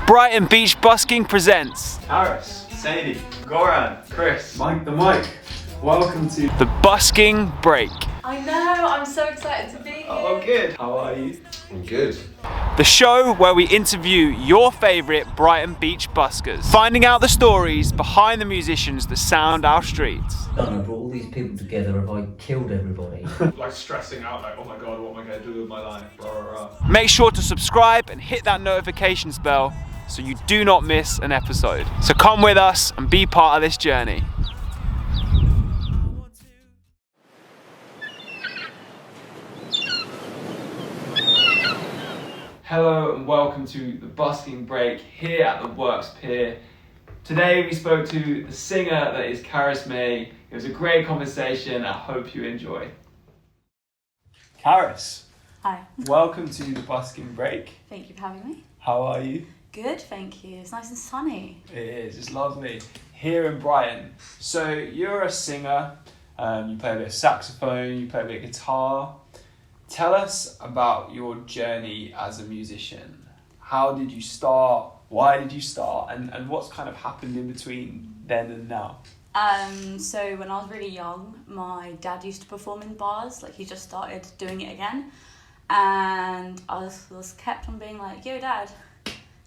Brighton Beach Busking presents Carys, Sadie, Goran, Chris, Mike the Mike. Welcome to the Busking Break. I know, I'm so excited to be here. Oh, good. How are you? I'm good. The show where we interview your favourite Brighton Beach Buskers, finding out the stories behind the musicians that sound our streets. I brought all these people together, have I killed everybody? Like stressing out, like, oh my god, what am I going to do with my life? Rah, rah, rah. Make sure to subscribe and hit that notifications bell so you do not miss an episode. So come with us and be part of this journey. Hello and welcome to the Busking Break here at the Works Pier. Today we spoke to the singer that is Carys Mai. It was a great conversation. I hope you enjoy. Carys, Hi. welcome to the Busking Break. Thank you for having me. How are you? Good, thank you. It's nice and sunny. It is, it's lovely. Here in Brighton. So you're a singer, you play a bit of saxophone, you play a bit of guitar. Tell us about your journey as a musician. How did you start? Why did you start? And what's kind of happened in between then and now? So when I was really young, my dad used to perform in bars. Like, he just started doing it again. And I was kept on being like, yo dad,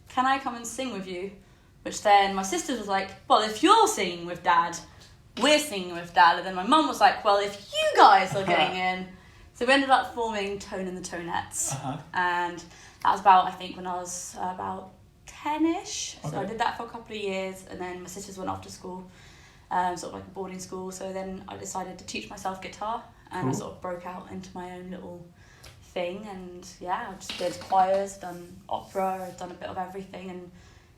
can I come and sing with you? Which then my sisters was like, well, if you're singing with dad, we're singing with dad. And then my mum was like, well, if you guys are getting in. So we ended up forming Tone and the Tonettes. And that was about, I think, when I was about 10-ish. Okay. So I did that for a couple of years, and then my sisters went off to school, sort of like a boarding school. So then I decided to teach myself guitar, and cool. I sort of broke out into my own little thing. And yeah, I just did choirs, done opera, I've done a bit of everything, and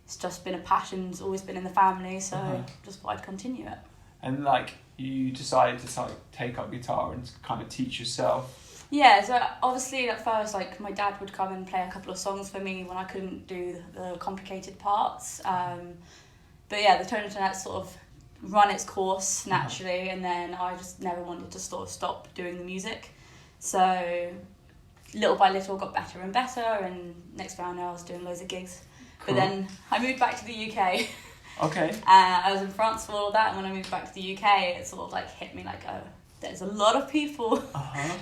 it's just been a passion. It's always been in the family, so just thought I'd continue it. And like, you decided to take up guitar and kind of teach yourself? Yeah, so obviously at first, like, my dad would come and play a couple of songs for me when I couldn't do the complicated parts. But yeah, the Tone and Tonettes sort of run its course naturally, and then I just never wanted to sort of stop doing the music. So little by little got better and better, and next round I was doing loads of gigs. Cool. But then I moved back to the UK. Okay. I was in France for all of that, and when I moved back to the UK, it sort of like hit me like, oh, there's a lot of people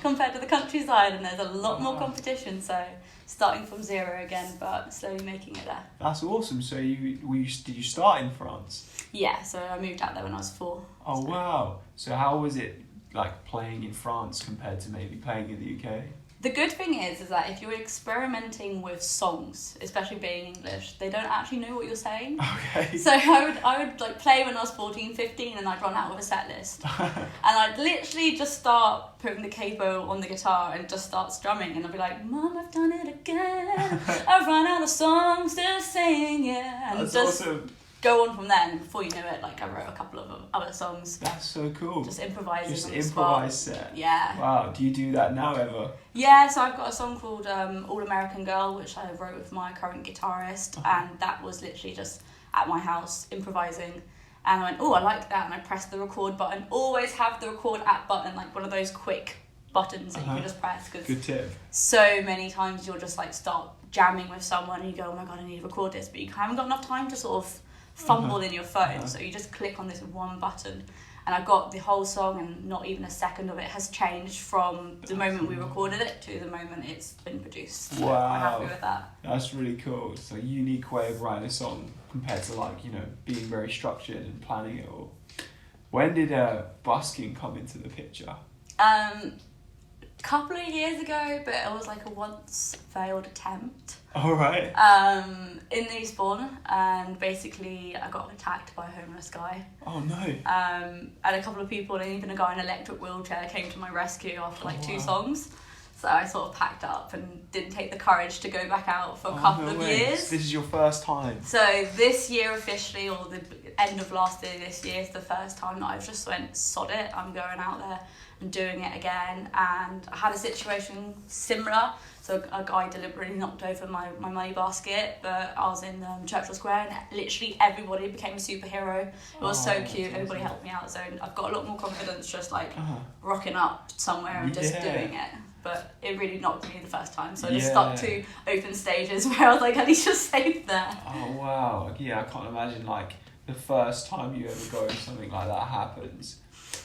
compared to the countryside, and there's a lot more competition. So starting from zero again, but slowly making it there. That's awesome. So did you start in France? Yeah, so I moved out there when I was 4. Oh, so. Wow. So how was it like playing in France compared to maybe playing in the UK? The good thing is that if you're experimenting with songs, especially being English, they don't actually know what you're saying. Okay. So I would like play when I was 14, 15, and I'd run out with a set list. And I'd literally just start putting the capo on the guitar and just start strumming, and I'd be like, Mom, I've done it again. I've run out of songs to sing, yeah. And that's just awesome. Go on from there, and before you know it, like, I wrote a couple of other songs. That's so cool. Just improvising. Just on improvise the spot. set. Yeah. Wow. Do you do that now ever? Yeah, so I've got a song called All American Girl, which I wrote with my current guitarist, and that was literally just at my house improvising. And I went, oh, I like that, and I pressed the record button. Always have the record at button, like one of those quick buttons that you can just press. Cause good tip. So many times you'll just like start jamming with someone and you go, oh my god, I need to record this, but you haven't got enough time to sort of fumble in your phone, so you just click on this one button. And I got the whole song, and not even a second of it has changed from the moment we recorded it to the moment it's been produced. So wow. I'm happy with that. That's really cool. It's a unique way of writing a song compared to, like, you know, being very structured and planning it all. When did busking come into the picture? Couple of years ago, but it was like a once failed attempt. All right. In Eastbourne, and basically I got attacked by a homeless guy. Oh no. And a couple of people, and even a guy in an electric wheelchair, came to my rescue after like 2 songs. So I sort of packed up and didn't take the courage to go back out for a couple of years. This is your first time? So this year officially, or the end of last year, this year is the first time that I've just went, sod it, I'm going out there and doing it again. And I had a situation similar. So a guy deliberately knocked over my money basket, but I was in Churchill Square, and literally everybody became a superhero. It was so cute. Everybody helped me out. So I've got a lot more confidence just like rocking up somewhere and just doing it. but it really knocked me the first time. So I just Yeah. stuck to open stages where I was like, at least you're safe there. Oh wow, yeah, I can't imagine like the first time you ever go and something like that happens.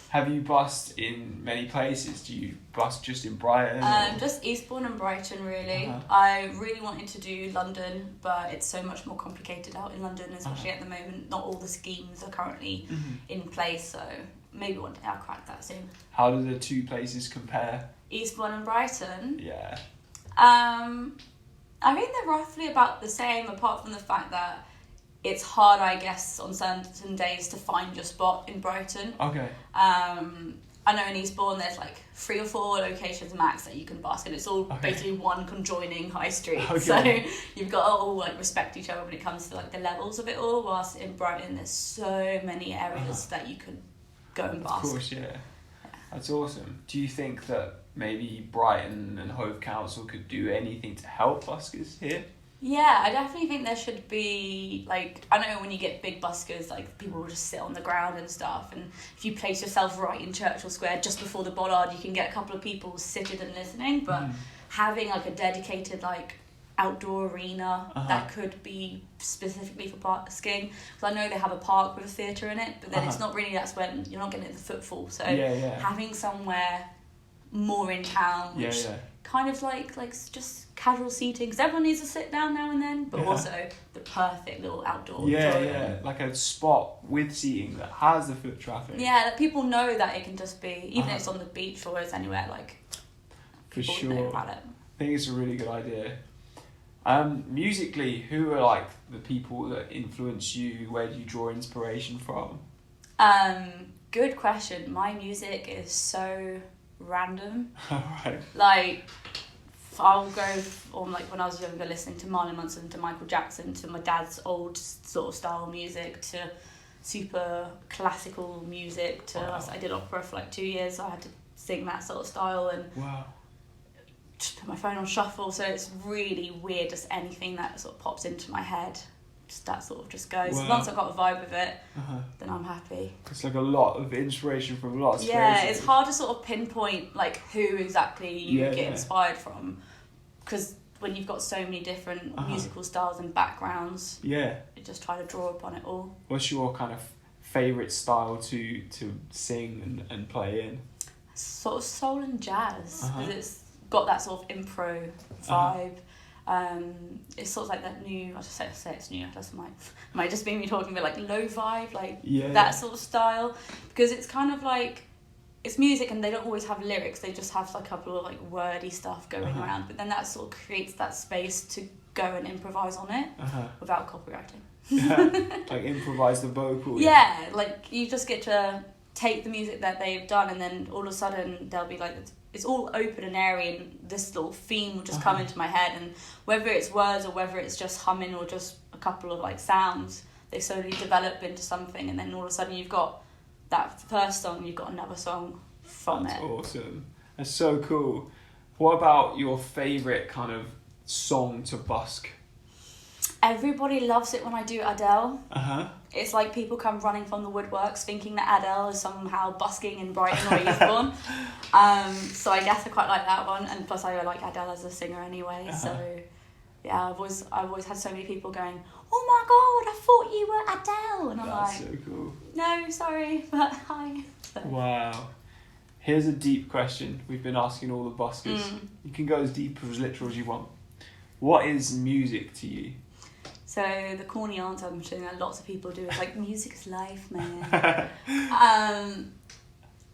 Have you busked in many places? Do you busk just in Brighton? Or? Just Eastbourne and Brighton, really. Uh-huh. I really wanted to do London, but it's so much more complicated out in London, especially Uh-huh. at the moment. Not all the schemes are currently in place, so maybe one day I'll crack that soon. How do the two places compare? Eastbourne and Brighton. Yeah. I think they're roughly about the same, apart from the fact that it's hard, I guess, on certain days to find your spot in Brighton. Okay. I know in Eastbourne there's like 3 or 4 locations max that you can busk, and it's all Okay. basically one conjoining high street. Okay. So you've got to all like respect each other when it comes to like the levels of it all. Whilst in Brighton there's so many areas that you could go and busk. Of course, yeah. That's awesome. Do you think that maybe Brighton and Hove Council could do anything to help buskers here? Yeah, I definitely think there should be, like, I know when you get big buskers, like, people will just sit on the ground and stuff, and if you place yourself right in Churchill Square just before the bollard, you can get a couple of people seated and listening, but having, like, a dedicated, like, outdoor arena that could be specifically for busking, because I know they have a park with a theatre in it, but then it's not really, that's when you're not getting the footfall, so having somewhere more in town, which kind of like just casual seating, because everyone needs to sit down now and then, but also the perfect little outdoor like a spot with seating that has the foot traffic. that people know that it can just be, even if it's on the beach or it's anywhere, like For people sure. know about it. I think it's a really good idea. Musically, who are like the people that influence you? Where do you draw inspiration from? Good question. My music is so random. Right. Like, I'll go on, like, when I was younger, listening to Marlon Manson, to Michael Jackson, to my dad's old sort of style music, to super classical music, to I did opera for like 2 years, so I had to sing that sort of style, and just put my phone on shuffle, so it's really weird, just anything that sort of pops into my head, just that sort of just goes. As long as I've got a vibe with it, then I'm happy. It's like a lot of inspiration from lots of Yeah, places. it's hard to sort of pinpoint like who exactly you get inspired from, because when you've got so many different musical styles and backgrounds, you just try to draw upon it all. What's your kind of favourite style to sing and play in? Sort of soul and jazz, because it's got that sort of impro vibe. It's sort of like that new, I just say it's new, that might just be me talking about like low vibe, like that sort of style, because it's kind of like, it's music and they don't always have lyrics, they just have like a couple of like wordy stuff going around, but then that sort of creates that space to go and improvise on it without copywriting. Like improvise the vocal. Yeah, like you just get to take the music that they've done, and then all of a sudden they'll be like, it's all open and airy, and this little theme will just come into my head, and whether it's words or whether it's just humming or just a couple of like sounds, they slowly develop into something, and then all of a sudden you've got that first song, you've got another song from That's it. awesome. That's so cool. What about your favourite kind of song to busk? Everybody loves it when I do Adele. Uh-huh. It's like people come running from the woodworks thinking that Adele is somehow busking in Brighton or Eastbourne. So I guess I quite like that one, and plus I like Adele as a singer anyway. So yeah, I've always had so many people going, "Oh my god, I thought you were Adele," and I'm That's like, so cool. "No, sorry, but hi." So. Wow. Here's a deep question we've been asking all the buskers. You can go as deep or as literal as you want. What is music to you? So the corny answer I'm sure that lots of people do is like, music is life, man.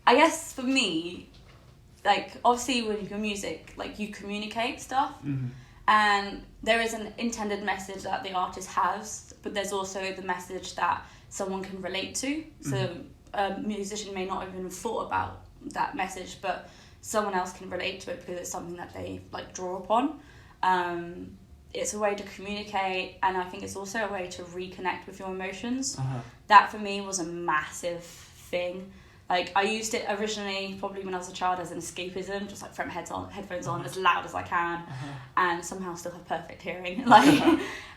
I guess for me, like obviously when you do music, like you communicate stuff, and there is an intended message that the artist has, but there's also the message that someone can relate to. So a musician may not even have thought about that message, but someone else can relate to it because it's something that they like draw upon. It's a way to communicate, and I think it's also a way to reconnect with your emotions. That for me was a massive thing. Like I used it originally probably when I was a child as an escapism, just like throw headphones on as loud as I can, and somehow still have perfect hearing. Like,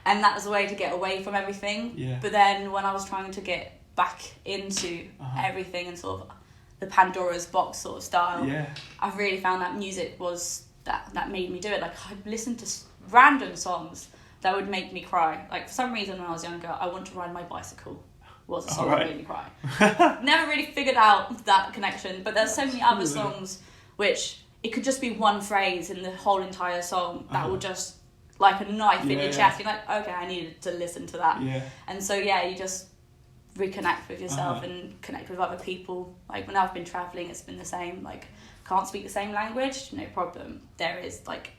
and that was a way to get away from everything. But then when I was trying to get back into everything and sort of the Pandora's box sort of style. Yeah. I've really found that music was that made me do it. Like I'd listen to random songs that would make me cry. Like for some reason when I was younger, I Want to Ride My Bicycle was a song that made me cry. Never really figured out that connection, but there's so many other songs which it could just be one phrase in the whole entire song that will just like a knife in your chest. You're like, okay, I needed to listen to that. Yeah. And so you just reconnect with yourself and connect with other people. Like when I've been traveling, it's been the same. Like can't speak the same language, no problem. There is like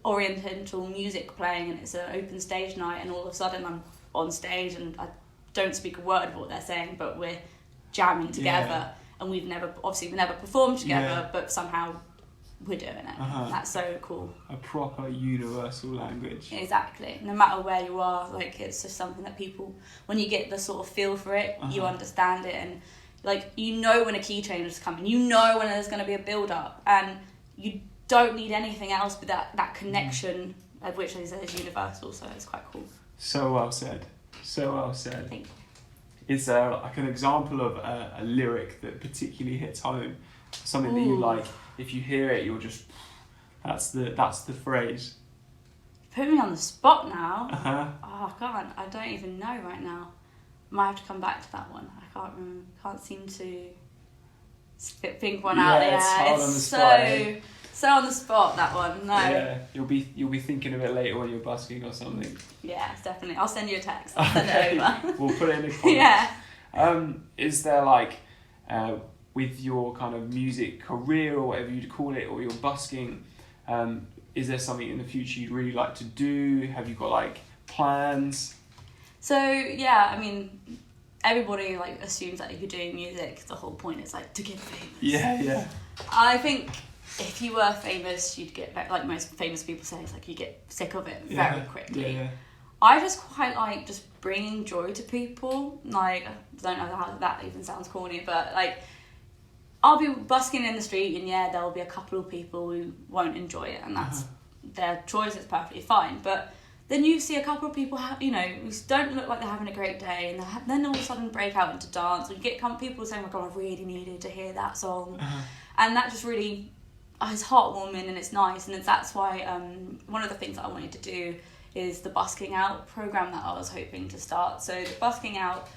oriental music playing and it's an open stage night, and all of a sudden I'm on stage and I don't speak a word of what they're saying, but we're jamming together and we've never performed together, but somehow we're doing it. That's so cool. A proper universal language. Exactly. No matter where you are, like it's just something that people, when you get the sort of feel for it, you understand it, and like you know when a key change is coming, you know when there's going to be a build up, and you don't need anything else but that connection, of which is universal. So it's quite cool. So well said. So well said. Thank you. Is there like an example of a lyric that particularly hits home? Something that you like, if you hear it, you're just, that's the phrase. Put me on the spot now. Uh-huh. I don't even know right now. Might have to come back to that one. I can't remember. Can't seem to think one out. Yeah, it's hard on the spot. So on the spot, that one. No. Yeah, you'll be thinking of it later when you're busking or something. Yeah, definitely. I'll send you a text. I'll send it over. We'll put it in the comments. Yeah. Is there like, with your kind of music career or whatever you'd call it, or your busking, is there something in the future you'd really like to do? Have you got like plans? So yeah, I mean, everybody like assumes that if you're doing music, the whole point is like to get famous. Yeah. I think if you were famous, you'd get, like most famous people say, it's like you get sick of it very quickly. Yeah. I just quite like just bringing joy to people. Like, I don't know how that even sounds corny, but like, I'll be busking in the street and there'll be a couple of people who won't enjoy it, and that's their choice, it's perfectly fine. But then you see a couple of people, who don't look like they're having a great day, and then all of a sudden break out into dance, or you get people saying, oh my God, I really needed to hear that song. And that just really, it's heartwarming and it's nice, and that's why one of the things that I wanted to do is the Busking Out program that I was hoping to start. So the Busking Out,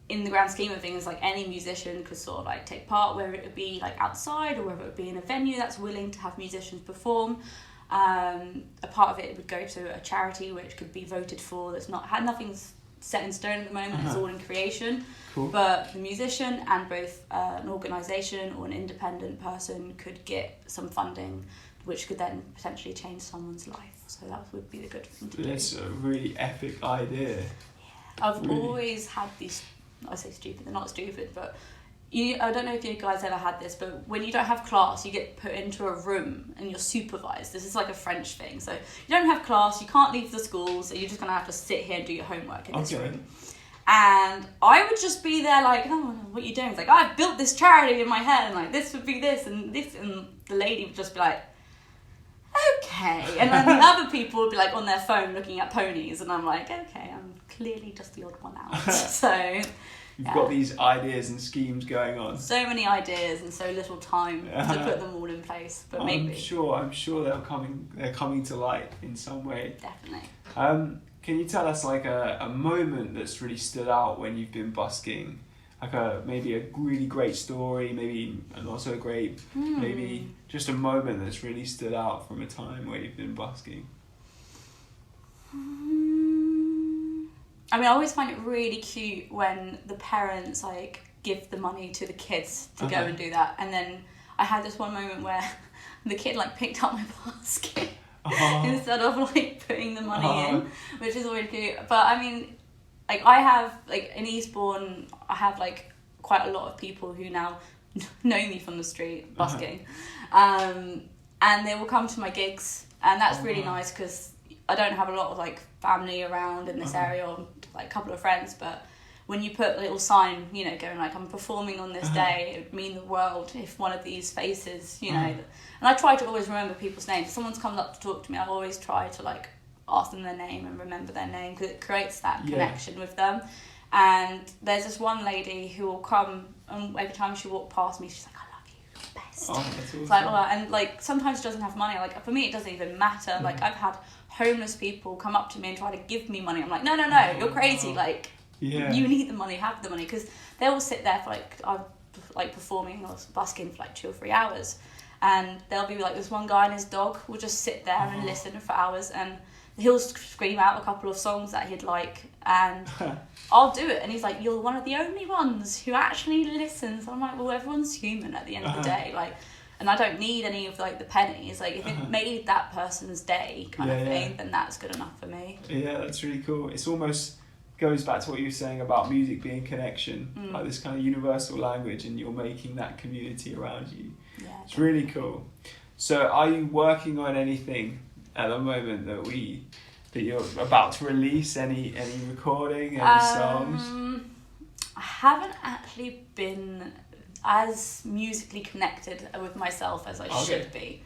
in the grand scheme of things, like any musician could sort of like take part, whether it would be like outside or whether it would be in a venue that's willing to have musicians perform. A part of it would go to a charity which could be voted for. Nothing's set in stone at the moment. It's all in creation. Cool. But the musician and both an organisation or an independent person could get some funding, which could then potentially change someone's life. So that would be the good thing to do. That's a really epic idea. Yeah. I've always had these, I say stupid, they're not stupid, but I don't know if you guys ever had this, but when you don't have class, you get put into a room and you're supervised. This is like a French thing. So you don't have class, you can't leave the school, so you're just going to have to sit here and do your homework in this room. And I would just be there like, oh, what are you doing? It's like, I've built this charity in my head, and like, this would be this, and the lady would just be like, okay. And then the other people would be like on their phone looking at ponies, and I'm like, okay, I'm clearly just the odd one out. So You've got these ideas and schemes going on. So many ideas and so little time to put them all in place. But maybe. I'm sure they're coming to light in some way. Definitely. Can you tell us like a moment that's really stood out when you've been busking? Like maybe a really great story, maybe not so great, maybe just a moment that's really stood out from a time where you've been busking. I mean, I always find it really cute when the parents like give the money to the kids to go and do that. And then I had this one moment where the kid like picked up my basket instead of like putting the money in, which is always cute. But I mean, like I have like in Eastbourne, I have like quite a lot of people who now know me from the street busking, and they will come to my gigs, and that's really nice because I don't have a lot of like family around in this area, or like a couple of friends, but when you put a little sign, going like, I'm performing on this day, it would mean the world if one of these faces, and I try to always remember people's names. If someone's come up to talk to me, I always try to like ask them their name and remember their name, because it creates that connection with them. And there's this one lady who will come, and every time she walks past me, she's like, I love you, you're the best. Oh, that's awesome. It's like, oh, and like sometimes she doesn't have money. Like for me, it doesn't even matter. Like I've had homeless people come up to me and try to give me money. I'm like, no, you're crazy. Like you need the money, have the money, because they will sit there for I'm like performing or busking for like 2 or 3 hours, and there'll be like this one guy and his dog will just sit there and listen for hours, and he'll scream out a couple of songs that he'd like, and I'll do it, and he's like, you're one of the only ones who actually listens. I'm like, well, everyone's human at the end of the day, like, and I don't need any of like the pennies. Like if it made that person's day kind of thing, then that's good enough for me. Yeah, that's really cool. It's almost goes back to what you were saying about music being connection, like this kind of universal language, and you're making that community around you. Yeah, it's really cool. So are you working on anything at the moment that you're about to release? Any recording, any songs? I haven't actually been as musically connected with myself as I should be.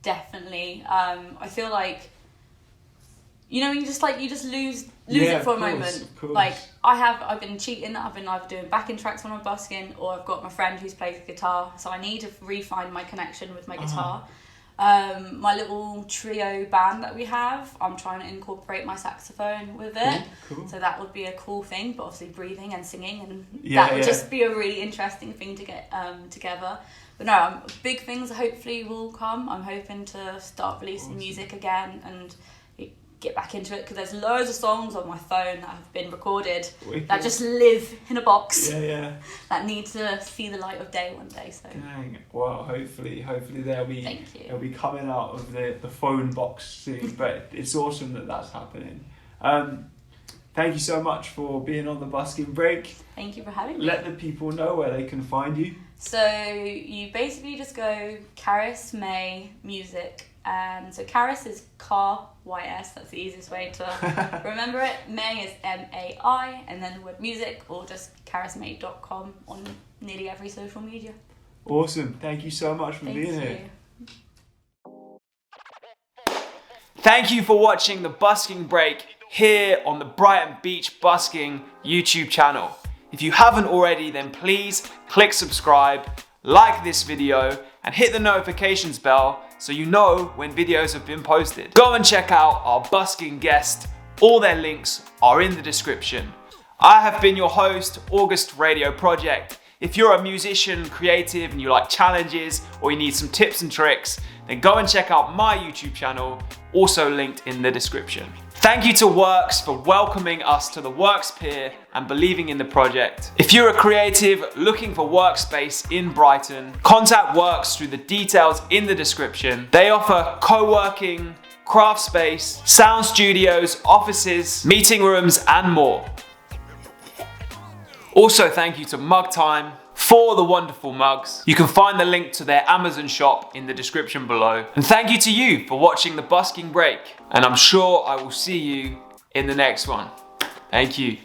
Definitely. I feel like, you just lose it for a moment. Like I've been cheating. I've been either doing backing tracks when I'm busking, or I've got my friend who's plays the guitar. So I need to re-find my connection with my guitar. My little trio band that we have, I'm trying to incorporate my saxophone with it. Cool. So that would be a cool thing, but obviously breathing and singing, and that would just be a really interesting thing to get together. But no, big things hopefully will come. I'm hoping to start releasing music again and get back into it, because there's loads of songs on my phone that have been recorded that just live in a box that need to see the light of day one day. So dang. Well, hopefully they'll be coming out of the phone box soon. But it's awesome that that's happening. Thank you so much for being on the Busking Break. Thank you for having me. Let the people know where they can find you. So you basically just go Carys Mai Music. So Carys is K-Y-S, that's the easiest way to remember it. Mai is M-A-I, and then the word music, or just carysmai.com on nearly every social media. Awesome. Thank you so much for being here. Thank you for watching the Busking Break here on the Brighton Beach Busking YouTube channel. If you haven't already, then please click subscribe, like this video, and hit the notifications bell so you know when videos have been posted. Go and check out our busking guests. All their links are in the description. I have been your host, August Radio Project. If you're a musician, creative, and you like challenges, or you need some tips and tricks, then go and check out my YouTube channel, also linked in the description. Thank you to Works for welcoming us to the Works Pier and believing in the project. If you're a creative looking for workspace in Brighton, contact Works through the details in the description. They offer co-working, craft space, sound studios, offices, meeting rooms, and more. Also, thank you to Mug Time for the wonderful mugs. You can find the link to their Amazon shop in the description below. And thank you to you for watching the Busking Break. And I'm sure I will see you in the next one. Thank you.